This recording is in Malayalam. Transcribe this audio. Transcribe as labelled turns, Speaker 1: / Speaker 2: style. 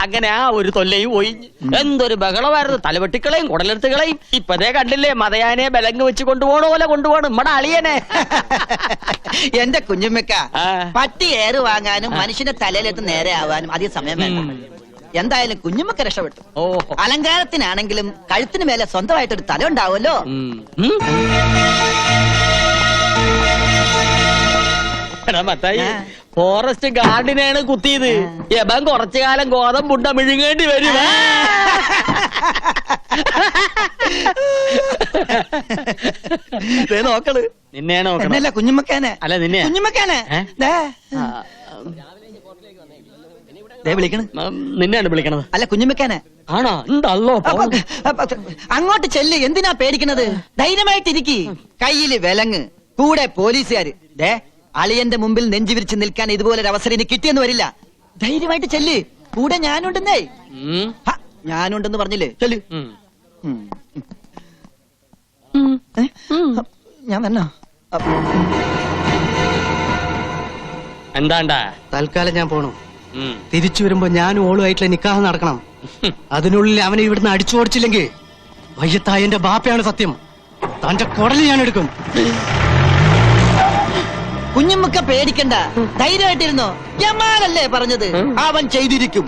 Speaker 1: അങ്ങനെ ആ ഒരു തൊല്ലയും ഒഴിഞ്ഞ് എന്തൊരു ബഹളമായിരുന്നു. തലവെട്ടിക്കളയും കുടലെടുത്തുകളയും. ഇപ്പതേ കണ്ടില്ലേ മതയാനെ ബലങ്ങ് വെച്ച് കൊണ്ടുപോണ പോലെ കൊണ്ടുപോകണം നമ്മടെ അളിയനെ.
Speaker 2: എന്റെ കുഞ്ഞുമ്മക്ക പട്ടി ഏറ് വാങ്ങാനും മനുഷ്യന്റെ തലയിലെത്ത് നേരെ ആവാനും അധികം സമയം വേണ്ട. എന്തായാലും കുഞ്ഞുമ്മക്ക രക്ഷപ്പെട്ടു. അലങ്കാരത്തിനാണെങ്കിലും കഴുത്തിന് മേലെ സ്വന്തമായിട്ടൊരു തല ഉണ്ടാവുമല്ലോ.
Speaker 1: ഫോറസ്റ്റ് ഗാർഡിനാണ് കുത്തിയത്. യബൻ കുറച്ചു കാലം ഗോതമ്പുണ്ട മിഴുങ്ങേണ്ടി വരും.
Speaker 2: നോക്കള്
Speaker 1: നിന്നെ നോക്കണം.
Speaker 2: കുഞ്ഞുമ്മക്കാനെ
Speaker 1: അല്ല നിന്നെ.
Speaker 2: കുഞ്ഞുമ്മക്കാനെ വിളിക്കണ
Speaker 1: നിന്നെയാണ് വിളിക്കണത്.
Speaker 2: അല്ല കുഞ്ഞുമ്മക്കാനെ
Speaker 1: ആണോ? എന്തല്ലോ
Speaker 2: അങ്ങോട്ട് ചെല്ല്. എന്തിനാ പേടിക്കണത്? ധൈര്യമായിട്ടിരിക്കി. കയ്യില് വിലങ്ങ്, കൂടെ പോലീസുകാര്. അളിയന്റെ മുമ്പിൽ നെഞ്ചു വിരിച്ച് നിൽക്കാൻ ഇതുപോലൊരു അവസരം ഇനി കിട്ടിയെന്ന് വരില്ല. ധൈര്യമായിട്ട് ചെല്ല്. കൂടെ ഞാനുണ്ടെന്നേ. ഞാനുണ്ടെന്ന് പറഞ്ഞില്ലേ? ചെല്ല്. ഞാൻ വന്നോ?
Speaker 1: എന്താണ്ടാ?
Speaker 3: തൽക്കാലം ഞാൻ പോണു. തിരിച്ചു വരുമ്പോ ഞാനും ഓളുമായിട്ടുള്ള നിക്കാഹ് നടക്കണം. അതിനുള്ളിൽ അവനെ ഇവിടുന്ന് അടിച്ചോടിച്ചില്ലെങ്കിൽ വയ്യത്തായ എന്റെ ബാപ്പയാണ് സത്യം. തന്റെ കുടല് ഞാൻ എടുക്കും.
Speaker 2: കുഞ്ഞുമ്മക്ക പേടിക്കണ്ട, ധൈര്യമായിട്ടിരുന്നോ. ജമാലല്ലേ പറഞ്ഞത്, അവൻ ചെയ്തിരിക്കും.